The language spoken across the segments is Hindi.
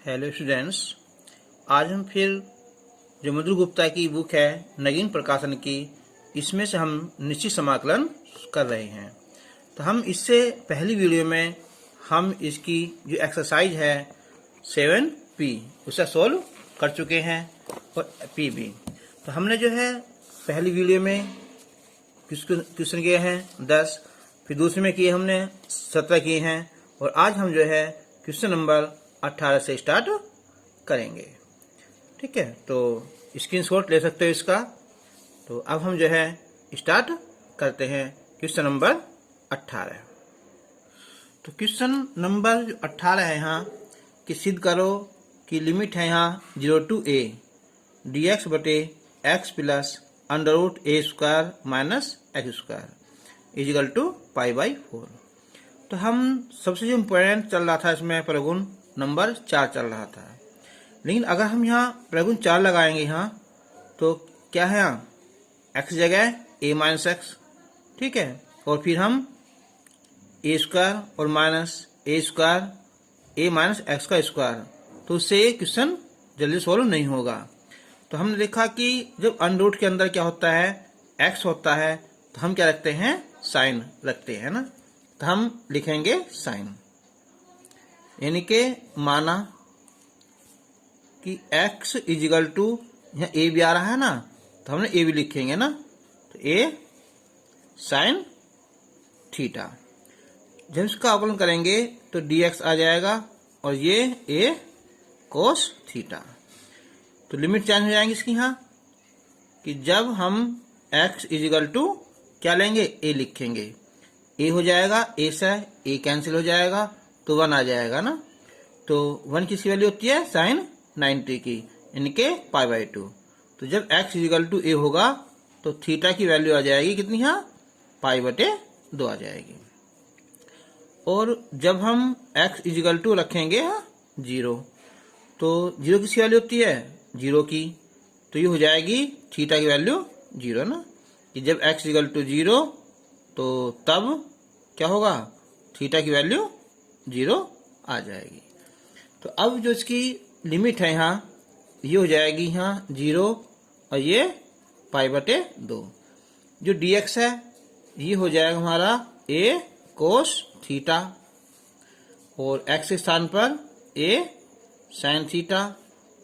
हेलो स्टूडेंट्स, आज हम फिर जो मधुर गुप्ता की बुक है नगीन प्रकाशन की, इसमें से हम निश्चित समाकलन कर रहे हैं। तो हम इससे पहली वीडियो में हम इसकी जो एक्सरसाइज है 7P उसे सोल्व कर चुके हैं और P भी। तो हमने जो है पहली वीडियो में क्वेश्चन किए हैं 10, फिर दूसरे में किए हमने 17 किए हैं और आज हम जो है क्वेश्चन नंबर 18 से स्टार्ट करेंगे। ठीक है, तो स्क्रीनशॉट ले सकते हो इसका। तो अब हम जो है स्टार्ट करते हैं क्वेश्चन नंबर 18। तो क्वेश्चन नंबर 18 है यहाँ कि सिद्ध करो कि लिमिट है यहाँ 0 to a dx बटे x plus under root a square minus x square is equal to π/4। तो हम सबसे जो इम्पोर्टेंट चल रहा था इसमें प्रगुण नंबर 4 चल रहा था, लेकिन अगर हम यहाँ प्रगुण 4 लगाएंगे यहाँ तो क्या है, यहाँ x जगह a माइनस एक्स, ठीक है, और फिर हम a स्क्वायर और minus a square a minus x का स्क्वायर, तो उससे ये क्वेश्चन जल्दी सोल्व नहीं होगा। तो हमने देखा कि जब अंडर रूट के अंदर क्या होता है, x होता है, तो हम क्या रखते हैं, साइन रखते हैं ना। तो हम लिखेंगे साइन, यानी कि माना कि x इजिकल टू, यहाँ a भी आ रहा है ना, तो हमने a भी लिखेंगे ना, तो a साइन थीटा। जब इसका अवकलन करेंगे तो dx आ जाएगा और ये a कोस थीटा। तो लिमिट चेंज हो जाएंगी इसकी यहाँ कि जब हम x इजिकल टू क्या लेंगे, a लिखेंगे, a हो जाएगा, a से a कैंसिल हो जाएगा तो 1 आ जाएगा ना। तो 1 किसकी वैल्यू होती है, साइन 90 की, यानी कि π/2। तो जब x इजिकल टू a होगा तो थीटा की वैल्यू आ जाएगी कितनी, यहाँ π/2 आ जाएगी। और जब हम x इजिकल टू रखेंगे 0, तो 0 किसकी वैल्यू होती है, 0 की, तो ये हो जाएगी थीटा की वैल्यू 0 ना, कि जब x इजिकल टू 0 तो तब क्या होगा, थीटा की वैल्यू 0 आ जाएगी। तो अब जो इसकी लिमिट है यहाँ, ये हो जाएगी यहाँ 0 और ये π/2। जो dx है ये हो जाएगा हमारा a कोस थीटा और x के स्थान पर a साइन थीटा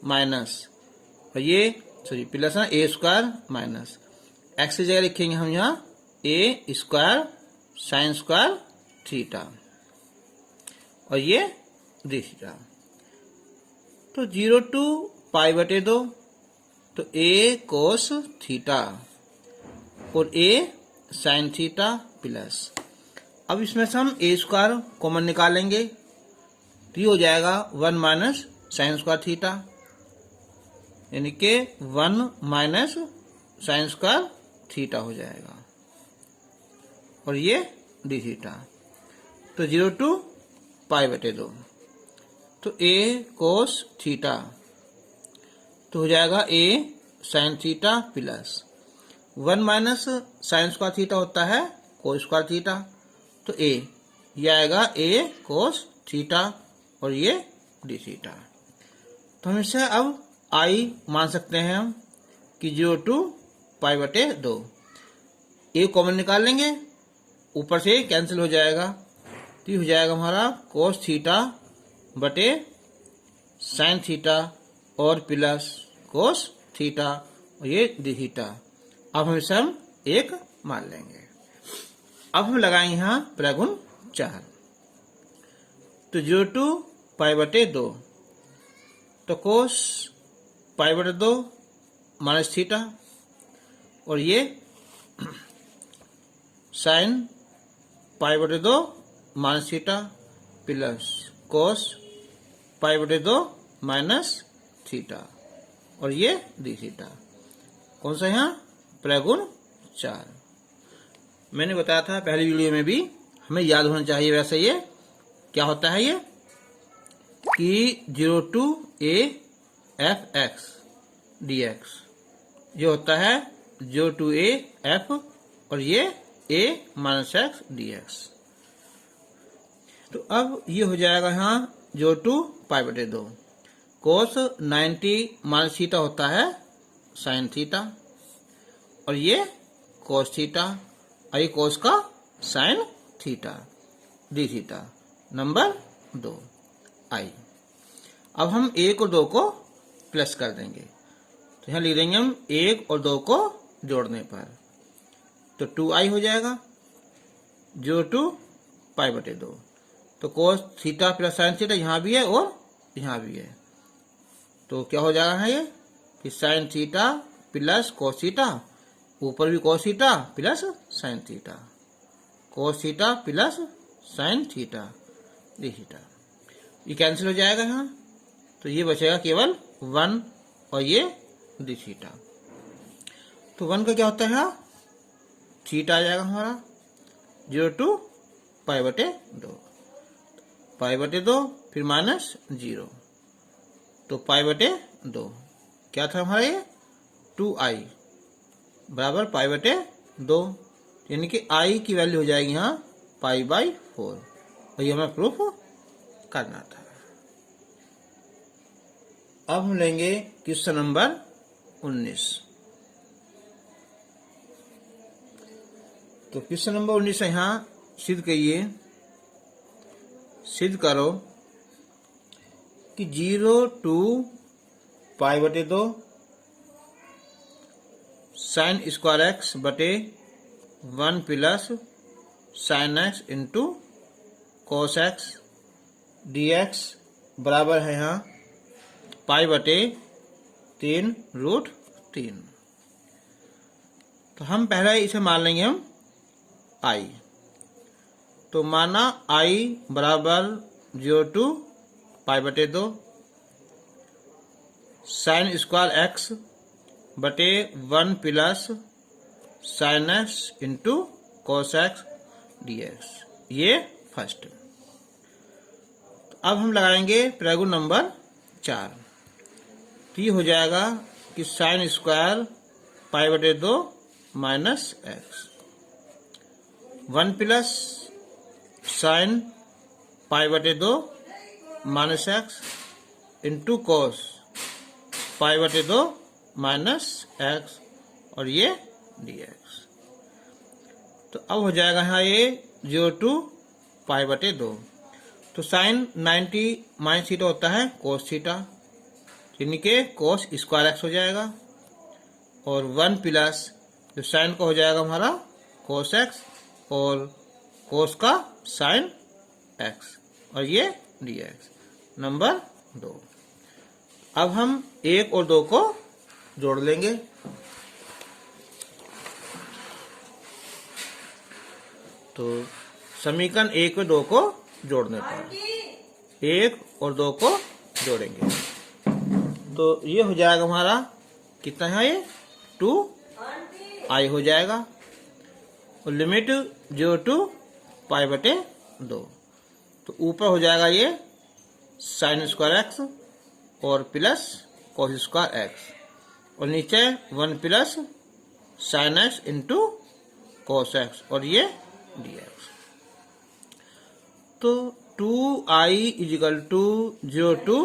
माइनस, और ये सॉरी प्लस ना a स्क्वायर माइनस, x की जगह लिखेंगे हम यहाँ a square sine square theta और ये d थीटा। तो 0 to π/2, तो a कोस थीटा और a साइन थीटा प्लस, अब इसमें से हम a स्क्वायर कॉमन निकालेंगे तो ये हो जाएगा 1 माइनस साइन स्क्वायर थीटा, यानी कि 1 माइनस साइन स्क्वायर थीटा हो जाएगा और ये d थीटा। तो 0 to π/2, तो a कोस थीटा तो हो जाएगा a sine theta plus 1 minus sine square theta होता है कोस स्क्वायर थीटा, तो a ये आएगा a कोस थीटा और ये d थीटा। तो हम इसे अब i मान सकते हैं हम कि 0 to π/2, a कॉमन निकाल लेंगे, ऊपर से कैंसिल हो जाएगा, तो ये हो जाएगा हमारा कोस थीटा बटे साइन थीटा और प्लस कोस थीटा और ये d थीटा। अब हम इसे हम 1 मान लेंगे। अब हम लगाएंगे यहाँ प्रगुण 4। तो 0 to π/2, तो कोस π/2 माइनस थीटा और ये sine π/2 minus theta plus cos π/2 minus theta और ये d थीटा। कौन सा यहाँ, प्रगुण 4। मैंने बताया था पहली वीडियो में भी, हमें याद होना चाहिए वैसे ये क्या होता है, ये कि 0 to a f(x) dx, ये होता है 0 to a f और ये a माइनस एक्स dx। तो अब ये हो जाएगा यहाँ 0 to π/2, कोस 90 माइनस थीटा होता है साइन थीटा, और ये कोस थीटा, और ये कोस का sine theta D theta. Number 2 आई। अब हम 1 और 2 को प्लस कर देंगे, तो यहाँ लिख देंगे हम 1 और 2 को जोड़ने पर, तो 2i हो जाएगा, जो टू पाई बटे 2। तो cos theta plus sine theta यहाँ भी है और यहाँ भी है, तो क्या हो जाएगा है ये कि sine theta plus cos theta, ऊपर भी cos theta plus sine theta, cos theta plus sine theta D theta. ये कैंसिल हो जाएगा यहाँ, तो ये बचेगा केवल 1 और ये डी थीटा। तो 1 का क्या होता है, थीटा आ जाएगा हमारा 0 टू पाई बटे 2, पाई बटे 2 फिर माइनस 0, तो पाई बटे 2 क्या था हमारा ये 2i बराबर पाई बटे 2, यानी कि i की वैल्यू हो जाएगी यहाँ पाई बाई 4, और ये हमें प्रूफ करना था। अब हम लेंगे क्वेश्चन नंबर 19। तो क्वेश्चन नंबर 19 यहाँ सिद्ध करिए, सिद्ध करो कि 0 टू पाई बटे 2 साइन स्क्वायर एक्स बटे 1 plus sine x into cos x d x बराबर है यहाँ पाई बटे 3 रूट 3। तो हम पहले इसे मान लेंगे हम i, तो माना i बराबर 0 टू पाई बटे 2 साइन स्क्वायर एक्स बटे 1 plus sine x into cos x d x, ये फर्स्ट। तो अब हम लगाएंगे प्रगुण नंबर 4, तो ये हो जाएगा कि साइन स्क्वायर पाई बटे 2 minus x, 1 plus sine pi बटे 2 माइनस एक्स इंटू कोस पाई बटे 2 माइनस एक्स, और ये डी एक्स। तो अब हो जाएगा यहाँ ये 0 टू पाई बटे 2, तो साइन 90 माइनस थीटा होता है कोस थीटा, यानी कि कोस स्क्वायर एक्स हो जाएगा, और 1 प्लस जो साइन का हो जाएगा हमारा कोस एक्स, और कोस का साइन एक्स, और ये डी एक्स। नंबर 2। अब हम 1 और 2 को जोड़ लेंगे, तो समीकरण 1 और 2 को जोड़ने पर 1 और 2 को जोड़ेंगे, तो ये हो जाएगा हमारा कितना है ये 2i हो जाएगा, और लिमिट 0 टू पाई बटे 2, तो ऊपर हो जाएगा ये साइन स्क्वायर एक्स और प्लस कोस स्क्वायर एक्स, और नीचे 1 plus sine x into cos x, और ये डी एक्स। तो 2i इजिकल टू 0 टू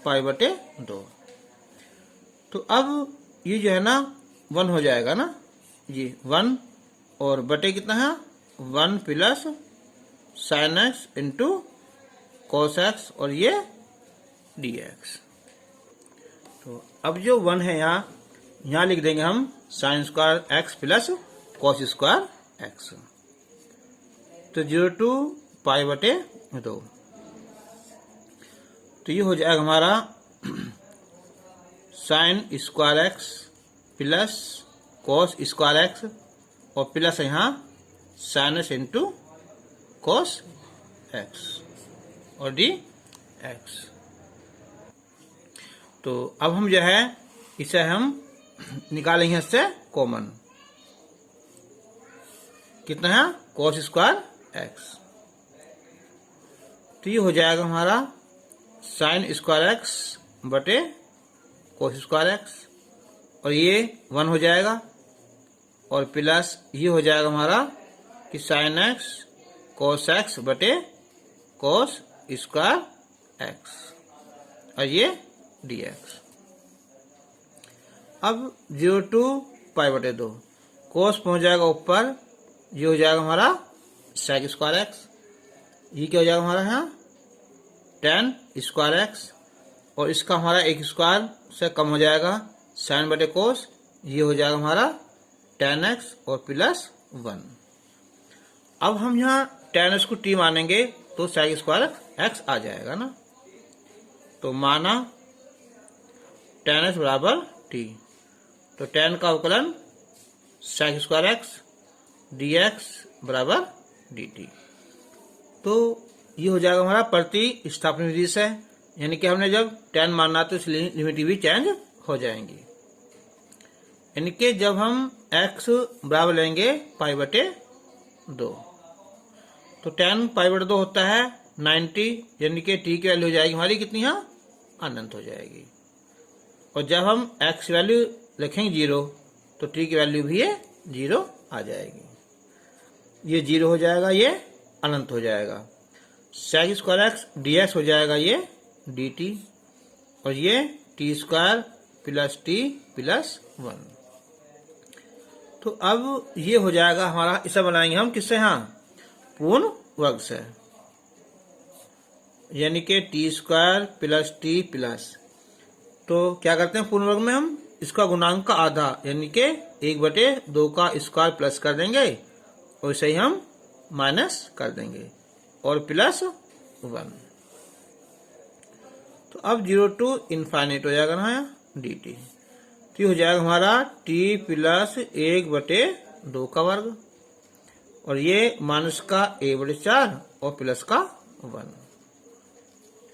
पाई बटे 2। तो अब ये जो है ना 1 हो जाएगा ना, ये 1 और बटे कितना है 1 plus sine x into cos x, और ये डी एक्स। तो अब जो 1 है यहाँ लिख देंगे हम sine square x plus cos square x, तो 0 टू पाई बटे 2, तो ये हो जाएगा हमारा sine square x plus cos square x, और प्लस यहाँ sine x into cos x, और डी एक्स। तो अब हम जो है इसे हम निकालेंगे इससे कॉमन, कितना है कोस स्क्वायर एक्स, तो ये हो जाएगा हमारा साइन स्क्वायर एक्स बटे कोस स्क्वायर एक्स, और ये 1 हो जाएगा, और प्लस ये हो जाएगा हमारा कि साइन एक्स कोस एक्स बटे कोस स्क्वायर एक्स, और ये dx। अब 0 to π/2 कोस पहुंच जाएगा ऊपर, ये हो जाएगा हमारा sec स्क्वायर x, ये क्या हो जाएगा हमारा यहाँ tan स्क्वायर x, और इसका हमारा एक स्क्वायर से कम हो जाएगा sin बटे कोस, ये हो जाएगा हमारा tan x और प्लस 1। अब हम यहाँ tan x को t मानेंगे तो sec स्क्वायर x आ जाएगा ना, तो माना tan x बराबर t, तो tan का अवकलन sec स्क्वायर x dx बराबर dt। तो ये हो जाएगा हमारा प्रति स्थापन विधि से, यानी कि हमने जब tan मानना तो इस लिमिट भी चेंज हो जाएंगी, यानी कि जब हम x बराबर लेंगे π/2 तो tan π/2 होता है 90, यानी कि t की वैल्यू हो जाएगी हमारी कितनी, यहाँ अनंत हो जाएगी। और जब हम x वैल्यू लिखेंगे 0 तो t की वैल्यू भी ये 0 आ जाएगी, ये 0 हो जाएगा, ये अनंत हो जाएगा। sec स्क्वायर x dx हो जाएगा ये dt, और ये t square plus t plus 1। तो अब ये हो जाएगा हमारा, इसे बनाएंगे हम किससे, यहाँ पूर्ण वर्ग से, यानी कि t square plus t plus, तो क्या करते हैं पूर्ण वर्ग में हम इसका गुणांक का आधा यानी कि 1/2 का स्क्वायर प्लस कर देंगे, और इसे ही हम माइनस कर देंगे और प्लस 1। तो अब 0 to इनफाइनाइट हो जाएगा ना dt, तो ये हो जाएगा हमारा t प्लस 1/2 का वर्ग, और ये माइनस का 1/4 और प्लस का 1,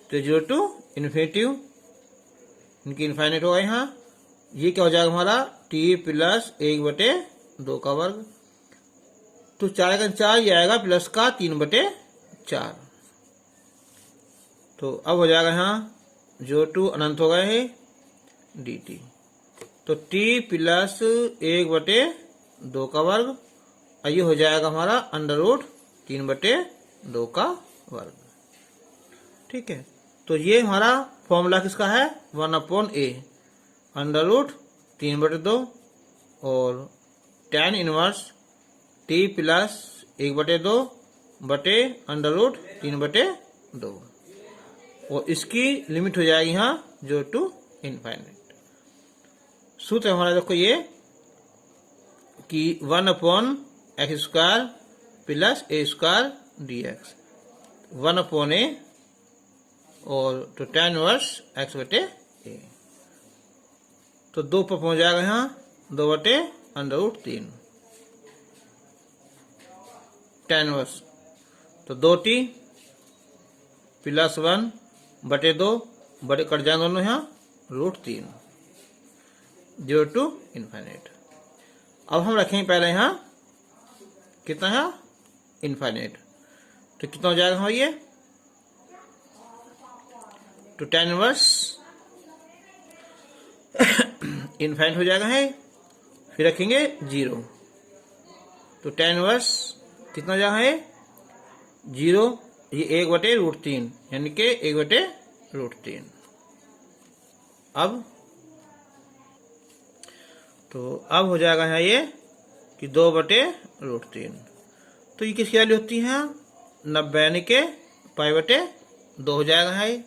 तो 0 to इन्फिनिटी, इनकी इनफाइनाइट होगा यहाँ। ये क्या हो जाएगा हमारा t प्लस 1/2 का वर्ग, तो 4 का 4 ये आएगा प्लस का 3/4, तो अब हो जाएगा यहाँ 0 to अनंत हो गए है dt, तो t प्लस 1/2 का वर्ग, और ये हो जाएगा हमारा √3/2 का वर्ग। ठीक है, तो ये हमारा फॉर्मूला किसका है 1/a √3/2 और tan इनवर्स t प्लस 1/2 बटे √3/2, और इसकी लिमिट हो जाएगी यहाँ 0 to इनफाइनाइट। सूत्र हमारा देखो ये कि 1/x² plus a² dx 1/a और तो tan इनवर्स x/a, तो 2 पर पहुंच जाएगा यहाँ 2/√3 tan इनवर्स, तो 2t प्लस 1/2 बड़े कट जाएंगे दोनों यहाँ √3, 0 to इनफाइनाइट। अब हम रखेंगे पहले यहाँ कितना है इनफाइनाइट, तो कितना हो जाएगा हमारा ये, तो tan इनवर्स इनफाइनाइट हो जाएगा है, फिर रखेंगे 0, तो tan इनवर्स कितना हो जाएगा है 0, ये 1/√3 यानी कि 1/√3। अब हो जाएगा यहाँ ये कि 2/√3, तो ये किसकी वैल्यू होती है 90 यानी कि π/2 हो जाएगा है,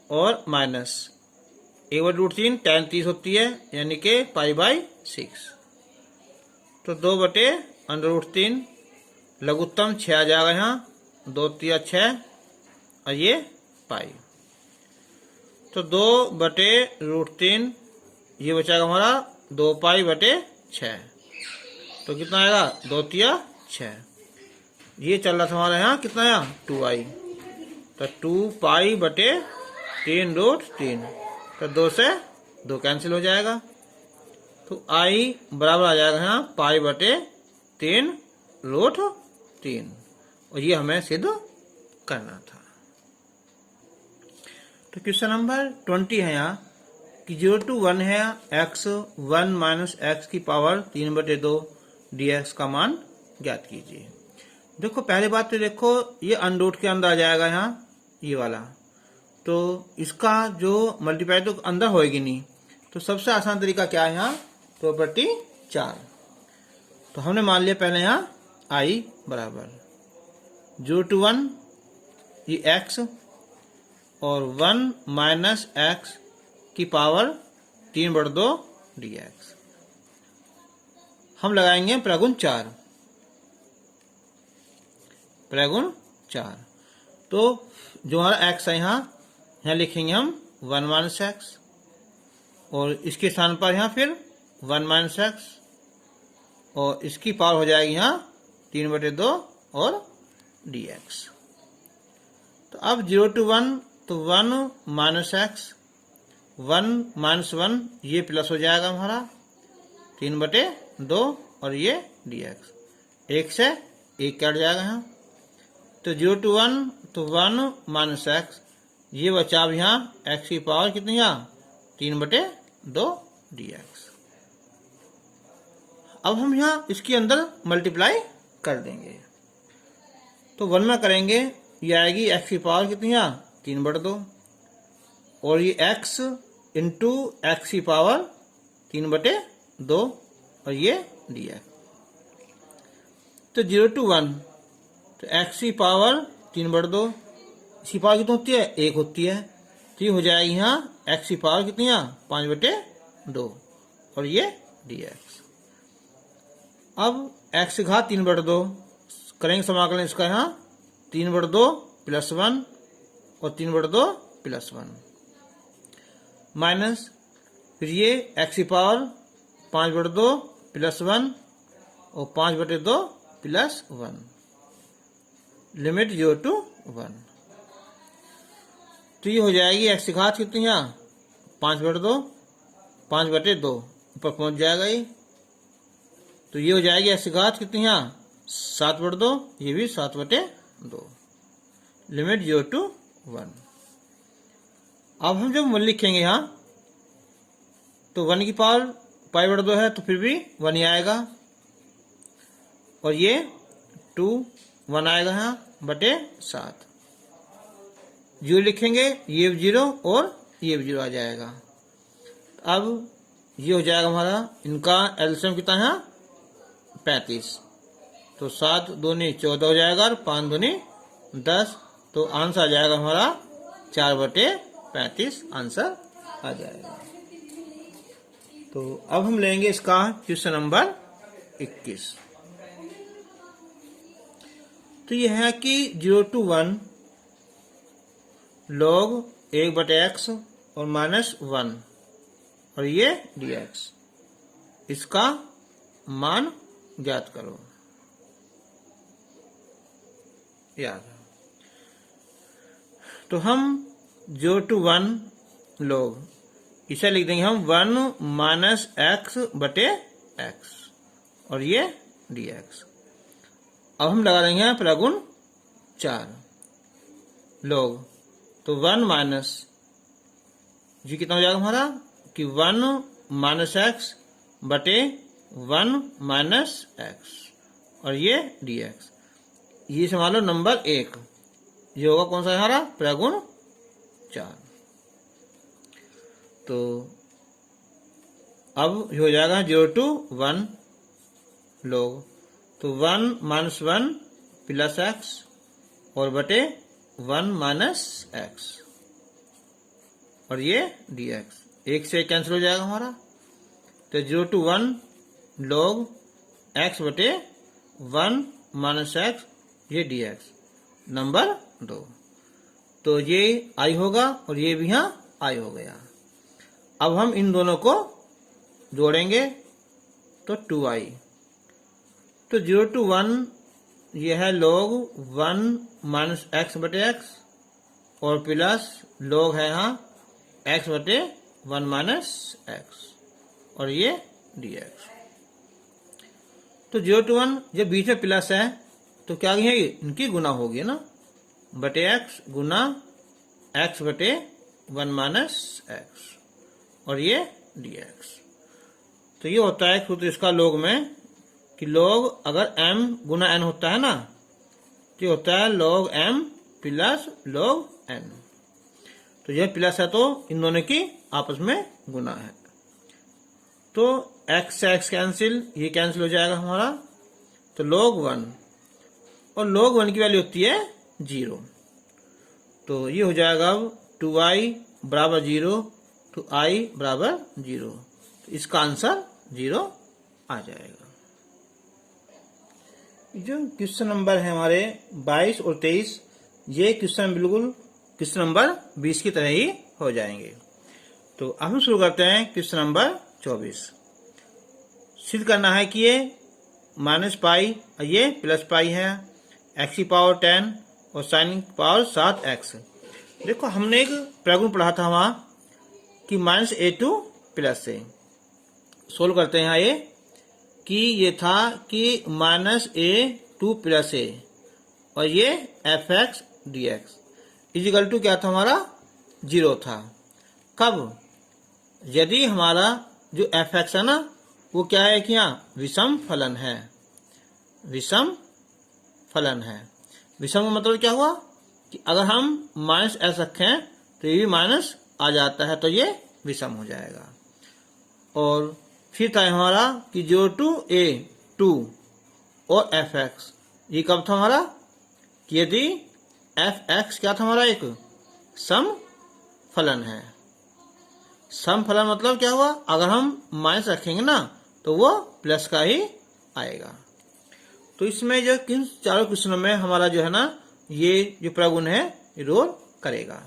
और माइनस 1/√3 tan 30 होती है यानी कि π/6, तो 2/√3 लघुत्तम 6 आ जाएगा यहाँ 2 3 6, और ये पाई, तो 2/√3 ये बचाएगा हमारा 2π/6, तो कितना आएगा 2 3 6, ये चल रहा था हमारा यहाँ कितना आया 2i, तो 2π/3√3, तो 2 से 2 कैंसिल हो जाएगा, तो i बराबर आ जाएगा यहाँ π/3√3, और ये हमें सिद्ध करना था। तो क्वेश्चन नंबर 20 है यहाँ कि 0 to 1 है x 1 माइनस x की पावर 3/2 dx का मान ज्ञात कीजिए। देखो पहली बात तो देखो ये अंडरूट के अंदर आ जाएगा यहाँ ये वाला, तो इसका जो मल्टीप्लाई तो अंदर होएगी नहीं, तो सबसे आसान तरीका क्या है यहाँ, प्रॉपर्टी 4। तो हमने मान लिया पहले यहाँ i बराबर 0 to 1 ये x और 1 माइनस x की पावर 3/2 dx। हम लगाएंगे प्रगुण 4, प्रगुण 4। तो जो हमारा x है यहाँ लिखेंगे हम 1 माइनस एक्स, और इसके स्थान पर यहाँ फिर 1 माइनस एक्स, और इसकी पावर हो जाएगी यहाँ 3/2 और dx। तो अब 0 to 1 तो 1 माइनस एक्स, 1 माइनस 1 ये प्लस हो जाएगा हमारा 3/2 और ये dx, 1 से 1 कट जाएगा यहाँ। तो 0 to 1 तो 1 माइनस एक्स, ये बचा अब यहाँ x की पावर कितनी यहाँ 3/2 dx। अब हम यहाँ इसके अंदर मल्टीप्लाई कर देंगे, तो 1 में करेंगे ये आएगी x की पावर कितनी यहाँ 3/2, और ये x इंटू एक्स की पावर 3/2 और ये dx। तो 0 to 1 तो x की पावर 3/2, इसकी पावर कितनी होती है 1 होती है, तो ये हो जाएगी यहाँ x की पावर कितनी है 5/2 और ये dx। अब x की घात 3/2 करेंगे समाकलन इसका यहाँ 3/2 प्लस 1 और 3/2 प्लस 1 माइनस फिर ये x की पावर 5/2 प्लस 1 और 5/2 प्लस 1 लिमिट 0 to 1। तो ये हो जाएगी x की घात कितनी यहाँ 5/2 ऊपर पहुंच जाएगा ये, तो ये हो जाएगी x की घात कितनी यहाँ 7/2, ये भी 7/2 लिमिट 0 to 1। अब हम जब 1 लिखेंगे यहाँ तो 1 की पावर π/2 है तो फिर भी 1 ही आएगा, और ये 2 1 आएगा यहाँ बटे 7, 0 लिखेंगे ये 0 और ये 0 आ जाएगा। अब ये हो जाएगा हमारा इनका एलसीएम कितना है 35, तो 7 दूनी 14 हो जाएगा और 5 दूनी 10, तो आंसर आ जाएगा हमारा 4/35 आंसर आ जाएगा। तो अब हम लेंगे इसका क्वेश्चन नंबर 21। तो यह है कि 0 to 1 log 1/x और माइनस 1 और ये dx, इसका मान ज्ञात करो। याद है तो हम 0 to 1 log इसे लिख देंगे हम 1 माइनस एक्स बटे एक्स और ये dx। अब हम लगा देंगे प्रगुण 4 log, तो 1 माइनस जी कितना हो जाएगा हमारा कि 1 माइनस एक्स बटे 1 माइनस एक्स और ये dx। ये समझ लो नंबर 1, ये होगा कौन सा हमारा प्रगुण 4। तो अब ये हो जाएगा 0 to 1 log, तो 1 माइनस 1 प्लस एक्स और बटे 1 माइनस एक्स और ये dx, 1 से कैंसिल हो जाएगा हमारा। तो 0 to 1 log x बटे 1 माइनस एक्स ये dx नंबर 2, तो ये i होगा और ये भी यहाँ i हो गया। अब हम इन दोनों को जोड़ेंगे तो 2i, तो 0 to 1 ये है log 1 माइनस एक्स बटे एक्स और प्लस log है यहाँ x बटे 1 माइनस एक्स और ये dx। तो 0 to 1 जब बीच में प्लस है तो क्या है इनकी गुना होगी ना, बटे x गुना x बटे 1 माइनस एक्स और ये dx। तो ये होता है सूत्र इसका log में कि log अगर m गुना n होता है ना तो ये होता है log m plus log n। तो यह प्लस है तो इन दोनों की आपस में गुना है। तो x से x कैंसिल, ये कैंसिल हो जाएगा हमारा, तो log 1, और log 1 की वैल्यू होती है 0। तो ये हो जाएगा अब 2i बराबर 0 to i बराबर 0, तो इसका आंसर 0 आ जाएगा। जो क्वेश्चन नंबर है हमारे 22 और 23, ये क्वेश्चन बिल्कुल क्वेश्चन नंबर 20 की तरह ही हो जाएंगे। तो अब हम शुरू करते हैं क्वेश्चन नंबर 24। सिद्ध करना है कि ये माइनस पाई और ये प्लस पाई है, x की पावर 10 और साइन की पावर 7x। देखो हमने एक प्रगुण पढ़ा था वहां कि माइनस ए टू प्लस से सोल्व करते हैं। यहाँ ये कि ये था कि minus a to plus a और ये f x d x equal to क्या था हमारा 0 था। कब? यदि हमारा जो एफ एक्स है ना वो क्या है कि यहाँ विषम फलन है, विषम फलन है। विषम का मतलब क्या हुआ कि अगर हम माइनस एस रखें तो ये भी माइनस आ जाता है, तो ये विषम हो जाएगा। और फिर था हमारा कि 0 to a 2 और एफ एक्स, ये कब था हमारा कि यदि एफ एक्स क्या था हमारा एक सम फलन है। सम फलन मतलब क्या हुआ, अगर हम माइनस रखेंगे ना तो वो प्लस का ही आएगा। तो इसमें जो किन चारों क्वेश्चनों में हमारा जो है ना ये जो प्रगुण है ये रोल करेगा।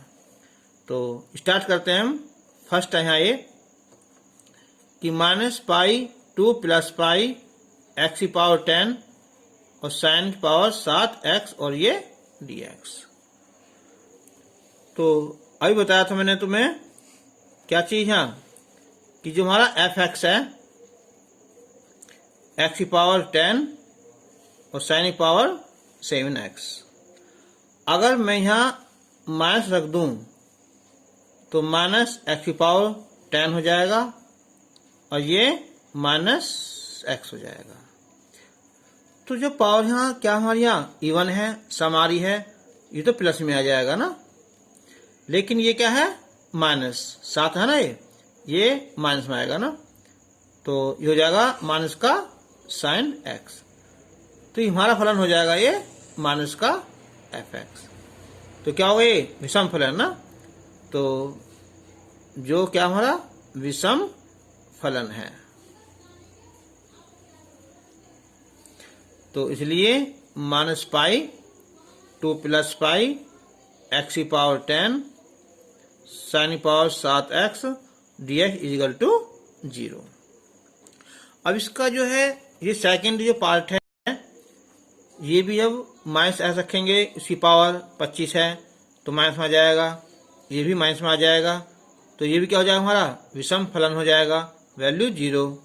तो स्टार्ट करते हैं हम। फर्स्ट है यहाँ ये कि minus pi to plus pi x की पावर 10 और साइन की पावर 7x और ये dx। तो अभी बताया था मैंने तुम्हें क्या चीज है कि जो हमारा एफ एक्स है x की पावर 10 और साइन की पावर 7x, अगर मैं यहाँ माइनस रख दूं तो माइनस एक्स की पावर 10 हो जाएगा और ये माइनस एक्स हो जाएगा। तो जो पावर यहाँ क्या हमारे यहाँ इवन है, समारी है, ये तो प्लस में आ जाएगा ना, लेकिन ये क्या है माइनस 7 है ना, ये माइनस में आएगा ना, तो ये हो जाएगा माइनस का साइन एक्स। तो हमारा फलन हो जाएगा ये माइनस का एफ एक्स। तो क्या होगा ये विषम फलन ना, तो जो क्या हमारा विषम फलन है। तो इसलिए minus pi to plus pi x की पावर 10 साइन की power 7x dx equal to 0। अब इसका जो है ये सेकंड जो पार्ट है ये भी जब माइनस एस रखेंगे, इसकी पावर 25 है तो माइनस में आ जाएगा, ये भी माइनस में आ जाएगा, तो ये भी क्या हो जाएगा हमारा विषम फलन हो जाएगा, वैल्यू 0,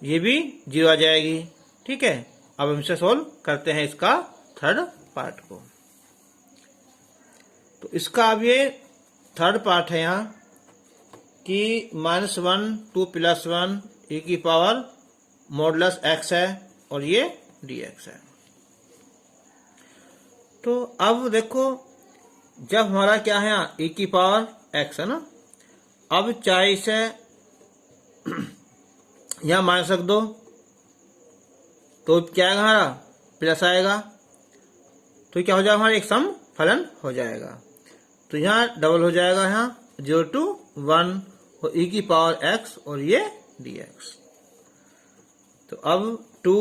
ये भी 0 आ जाएगी। ठीक है, अब हम इसे सोल्व करते हैं इसका थर्ड पार्ट को। तो इसका अब ये थर्ड पार्ट है यहाँ कि -1 टू +1 e की पावर मॉडुलस x है और ये dx है। तो अब देखो जब हमारा क्या है यहाँ e की पावर x है ना, अब चाहे इसे यहाँ माइनस रख दो तो क्या आएगा हमारा प्लस आएगा, तो क्या हो जाएगा हमारा एक सम फलन हो जाएगा। तो यहाँ डबल हो जाएगा, यहाँ 0 to 1 और e की पावर x और ये dx। तो अब 2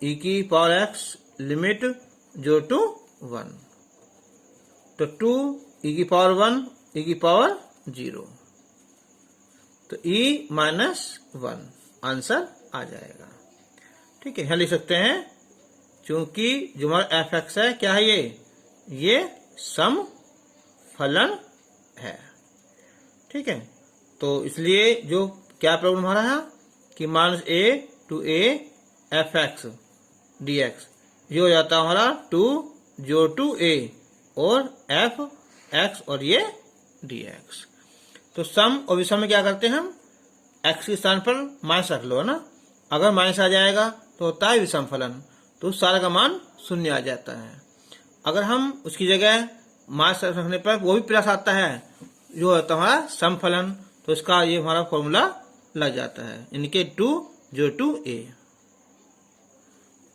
e की पावर x लिमिट 0 to 1, तो 2 e की पावर 1 e की पावर 0, तो e -1 आंसर आ जाएगा। ठीक है, यहाँ लिख सकते हैं क्योंकि जो हमारा एफ एक्स है क्या है ये सम फलन है। ठीक है, तो इसलिए जो क्या प्रॉब्लम हमारा है कि -a to a F x d x, ये हो जाता है हमारा 2 0 to a और एफ एक्स और ये डी एक्स। तो सम और विषम में क्या करते हैं हम एक्स के स्थान पर माइनस रख लो ना, अगर माइनस आ जाएगा तो होता है विषम फलन, तो सारा का मान 0 आ जाता है। अगर हम उसकी जगह माइनस रखने पर वो भी प्लस आता है, जो होता है हमारा समफलन, तो इसका ये हमारा फॉर्मूला लग जाता है, इनके 2 जो 2a,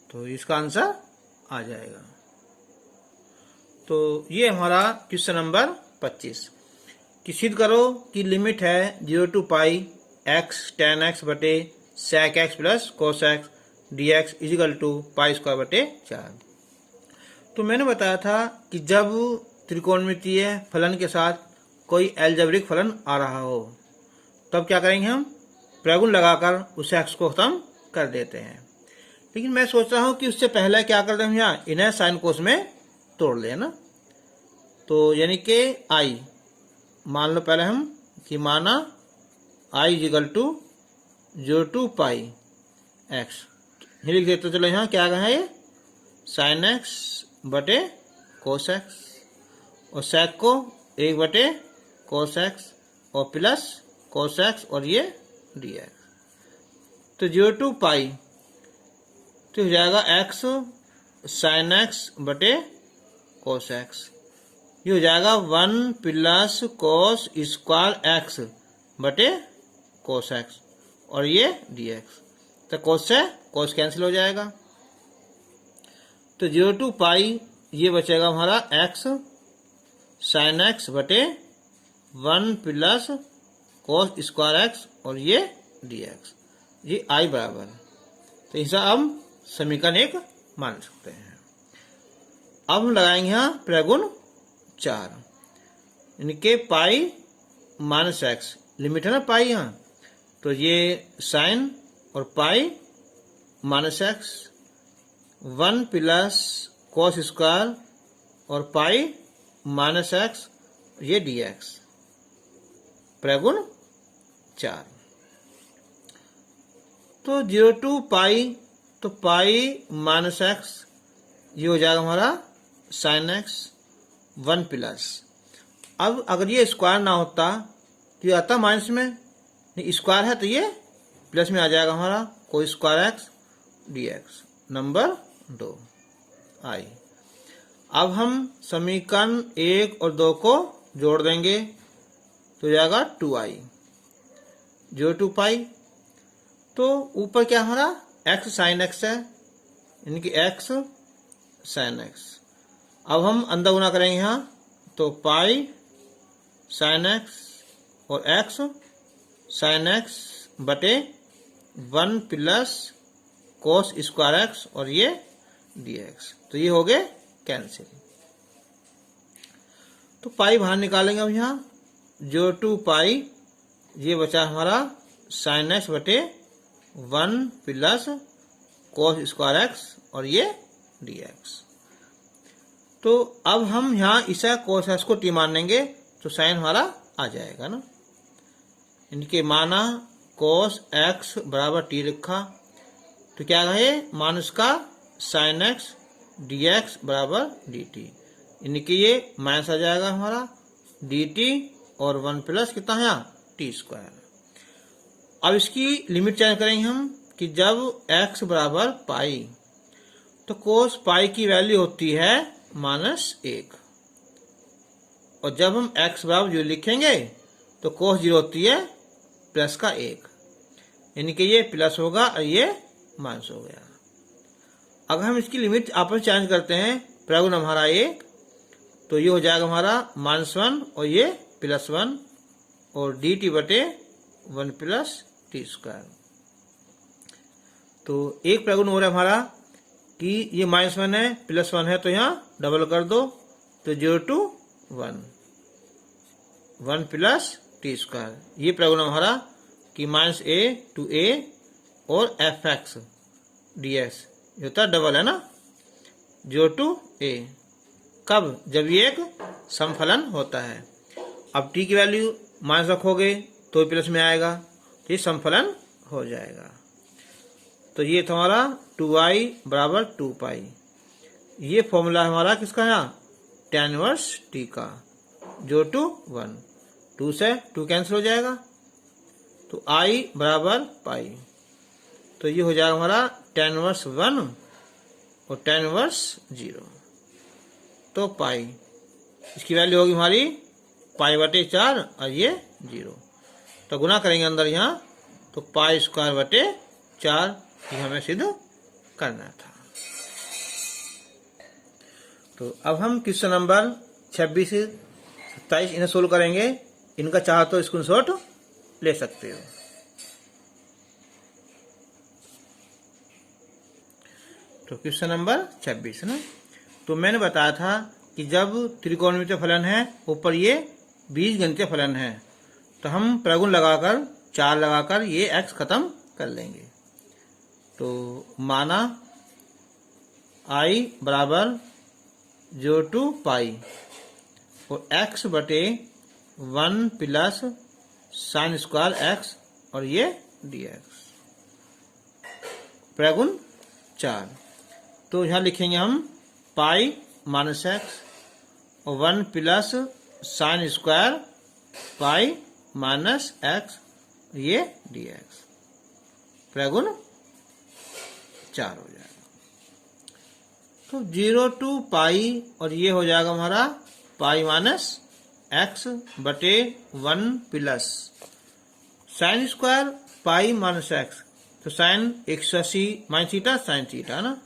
तो इसका आंसर आ जाएगा। तो ये हमारा क्वेश्चन नंबर 25 कि सिद्ध करो कि लिमिट है 0 to pi x tan x बटे sec x plus cos x dx equal to pi square बटे 4। तो मैंने बताया था कि जब त्रिकोणमितीय फलन के साथ कोई अलजेब्रिक फलन आ रहा हो तब क्या करेंगे, हम प्रगुण लगाकर उस x को खत्म कर देते हैं। लेकिन मैं सोच रहा हूं कि उससे पहले क्या करते हैं, हम यहाँ इन्हें साइन कोस में तोड़ ले ना। तो यानी कि i मान लो पहले हम कि माना i equal to 0 to pi x, लिख देते। चलो यहाँ क्या है, ये साइन x बटे कोस x और sec को 1 बटे कोस x और प्लस कोस x और ये dx। तो 0 to पाई तो हो जाएगा x साइन x बटे कोस x, ये हो जाएगा 1 प्लस कोस स्क्वायर x बटे कोस x और ये dx। तो कोस से कोस कैंसिल हो जाएगा, तो 0 to पाई ये बचेगा हमारा x साइन x बटे 1 प्लस कोस स्क्वायर x और ये dx, ये i बराबर। तो इसे हम समीकरण 1 मान सकते हैं। अब हम लगाएंगे यहाँ प्रगुण 4, इनके पाई माइनस x, लिमिट है ना पाई यहाँ, तो ये साइन और pi minus x 1 plus cos square और पाई माइनस x ये dx प्रगुण 4। तो 0 to पाई तो पाई माइनस x ये हो जाएगा हमारा साइन x 1 प्लस। अब अगर ये स्क्वायर ना होता तो ये आता माइनस में, नहीं स्क्वायर है तो ये प्लस में आ जाएगा हमारा कोई square x dx। Number 2 i। अब हम समीकरण 1 और 2 को जोड़ देंगे तो जाएगा 2i 0 to पाई। तो ऊपर क्या हमारा x साइन x है, इनकी x साइन x। अब हम अंदर गुना करेंगे यहाँ, तो पाई साइन x और x साइन x बटे 1 प्लस कोस स्क्वायर x और ये dx। तो ये हो गए कैंसिल। तो पाई बाहर निकालेंगे अब यहाँ, 0 to पाई ये बचा हमारा साइन x बटे 1 प्लस कोस स्क्वायर x और ये dx। तो अब हम यहाँ इसे कोस x को t मान लेंगे तो साइन हमारा आ जाएगा ना। इनके माना कोस x बराबर t लिखा, तो क्या है माइनस का साइन x dx बराबर dt, इनके ये माइनस आ जाएगा हमारा dt और 1 प्लस कितना है t स्क्वायर। अब इसकी लिमिट चेंज करेंगे हम कि जब x बराबर पाई तो कोस पाई की वैल्यू होती है -1 और जब हम x बराबर 0 लिखेंगे तो कोस 0 होती है प्लस का 1, यानी कि ये प्लस होगा और ये माइनस हो गया। अगर हम इसकी लिमिट आपस चेंज करते हैं प्रगुण हमारा 1, तो ये हो जाएगा हमारा -1 और ये +1 और dt बटे 1 प्लस टी स्क्वायर। तो एक प्रगुण हो रहा है हमारा कि ये -1 है +1 है, तो यहाँ डबल कर दो तो 0 to 1 प्लस टी स्क्वायर। ये प्रगुण हमारा कि -a to a और fx dx ये होता है डबल है ना 0 to a। कब? जब ये एक समफलन होता है। अब t की वैल्यू माइनस रखोगे तो प्लस में आएगा, तो ये समफलन हो जाएगा। तो ये हमारा 2i बराबर 2 पाई। ये फॉर्मूला हमारा किसका है tan इनवर्स t का 0 to 1, 2 से 2 कैंसिल हो जाएगा तो i बराबर पाई। तो ये हो जाएगा हमारा tan इनवर्स 1 और tan इनवर्स 0, तो पाई इसकी वैल्यू होगी हमारी पाई बटे 4 और ये 0। तो गुना करेंगे अंदर यहाँ, तो पाई स्क्वायर बटे 4 ये हमें सिद्ध करना था। तो अब हम क्वेश्चन नंबर 26 से 27 इन्हें सोल्व करेंगे। इनका चाहो तो स्क्रीनशॉट ले सकते हो। तो क्वेश्चन नंबर 26 ना, तो मैंने बताया था कि जब त्रिकोणमितीय फलन है, ऊपर ये बीजगणितीय फलन है, तो हम प्रगुण लगाकर 4 लगाकर ये x खत्म कर लेंगे। तो माना i बराबर 0 to पाई और x बटे 1 प्लस साइन स्क्वायर x और ये dx प्रगुण 4। तो यहाँ लिखेंगे हम पाई माइनस एक्स और 1 plus sine square pi minus x ये dx प्रगुण 4 हो जाएगा। तो 0 to पाई और ये हो जाएगा हमारा पाई माइनस एक्स बटे 1 plus sine square pi minus x, तो sine 180 minus theta sine theta ना,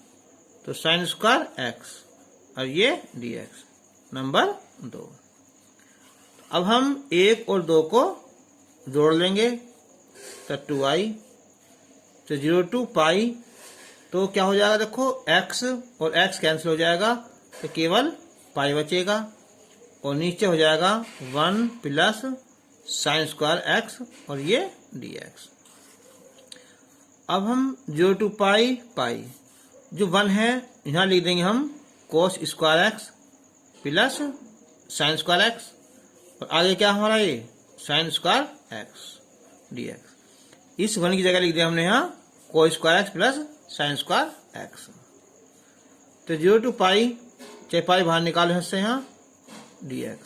तो साइन स्क्वायर एक्स और ये dx नंबर 2। अब हम 1 और 2 को जोड़ लेंगे, तो 2i, तो 0 to पाई, तो क्या हो जाएगा देखो x और x कैंसिल हो जाएगा, तो केवल पाई बचेगा और नीचे हो जाएगा 1 प्लस साइन स्क्वायर x और ये dx। अब हम 0 to पाई पाई, जो 1 है यहाँ लिख देंगे हम cos square x plus sine square x और आगे क्या हमारा ये साइन स्क्वायर x dx। इस 1 की जगह लिख दिया हमने यहाँ cos square x plus sine square x। तो 0 to पाई, चाहे पाई बाहर निकालो इससे यहाँ dx,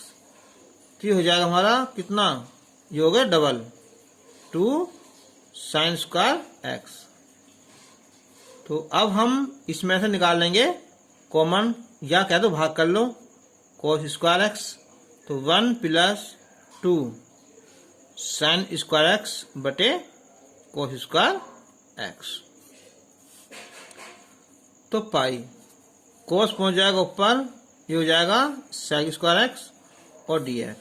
तो ये हो जाएगा हमारा कितना, ये हो गया डबल 2 साइन स्क्वायर x। तो अब हम इसमें से निकाल लेंगे कॉमन, या कह दो भाग कर लो, कोस स्क्वायर x, तो 1 प्लस 2 साइन स्क्वायर x बटे कोस स्क्वायर x। तो पाई कोस पहुंच जाएगा ऊपर, ये हो जाएगा सेक स्क्वायर x और dx,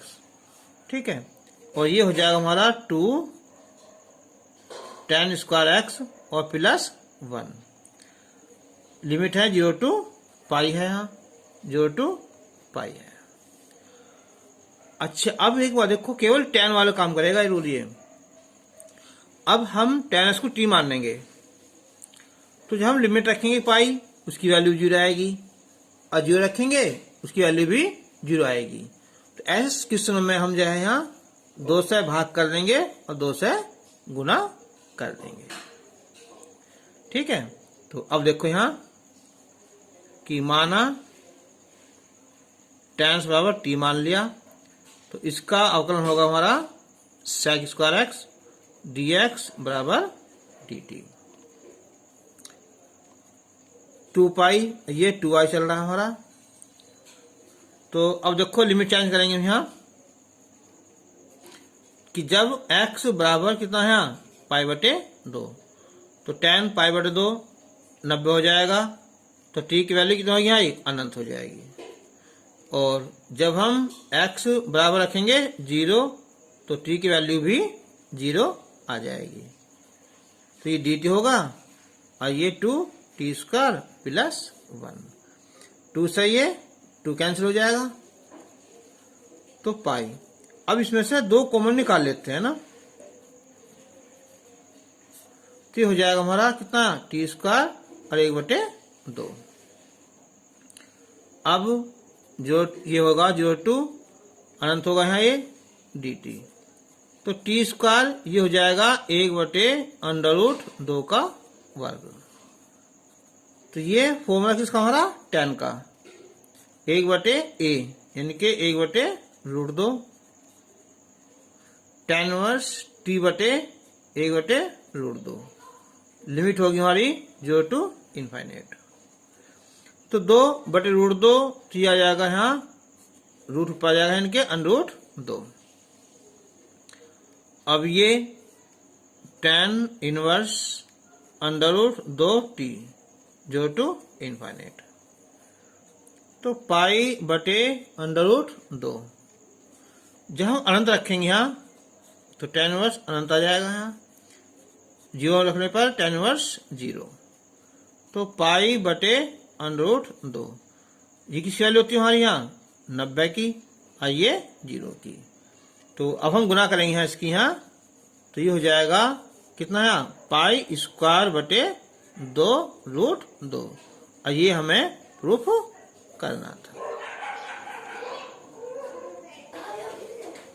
ठीक है। और ये हो जाएगा हमारा 2 tan स्क्वायर x और प्लस 1। लिमिट है 0 to पाई है, यहाँ 0 to पाई है। अच्छा, अब एक बार देखो, केवल tan वाला काम करेगा ये रूल ये। अब हम tan x को t मान लेंगे, तो जब हम लिमिट रखेंगे पाई, उसकी वैल्यू 0 आएगी, और 0 रखेंगे उसकी वैल्यू भी 0 आएगी। तो ऐसे क्वेश्चन में हम जो है यहाँ 2 से भाग कर देंगे और 2 से गुना कर देंगे, ठीक है। तो अब देखो यहाँ कि माना tan बराबर t मान लिया, तो इसका अवकलन होगा हमारा सेक स्क्वायर x dx बराबर dt। 2 पाई, ये 2i चल रहा है हमारा। तो अब देखो लिमिट चेंज करेंगे यहाँ कि जब x बराबर कितना है यहाँ पाई बटे 2, तो tan पाई बटे 2 90 हो जाएगा, तो t की वैल्यू कितना होगी यहाँ अनंत हो जाएगी। और जब हम x बराबर रखेंगे 0, तो t की वैल्यू भी 0 आ जाएगी। तो ये dt होगा और ये 2t स्क्वायर प्लस 1, 2 से ये 2 कैंसिल हो जाएगा, तो पाई। अब इसमें से 2 कॉमन निकाल लेते हैं ना, तो हो जाएगा हमारा कितना t स्क्वायर और 1/2। अब जो ये होगा 0 to अनंत होगा यहाँ ये dt, तो t स्क्वायर ये हो जाएगा 1/√2 का वर्ग। तो ये फॉर्मूला किसका हमारा tan का, 1/a यानी कि 1/√2 tan इनवर्स t बटे 1/√2। लिमिट होगी हमारी 0 to इनफाइनाइट। तो 2/√2 तो आ जाएगा यहाँ रूट ऊपर आ जाएगा इनके √2। 2। अब ये tan inverse under root 2t जो टू इनफाइनाइट, तो पाई बटे अंडर रूट 2। जब हम अनंत रखेंगे यहाँ तो tan इनवर्स अनंत आ जाएगा, यहाँ 0 रखने पर tan इनवर्स 0, तो पाई बटे अंडर रूट 2। ये किसकी वैल्यू होती है हमारी यहाँ 90 की, आइए 0 की। तो अब हम गुना करेंगे यहाँ इसकी, यहाँ तो ये हो जाएगा कितना है पाई स्क्वायर बटे 2 रूट 2, और ये हमें प्रूफ करना था।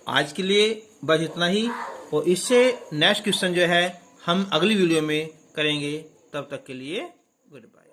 आज के लिए बस इतना ही, और इससे नेक्स्ट क्वेश्चन जो है हम अगली वीडियो में करेंगे। तब तक के लिए गुड बाय।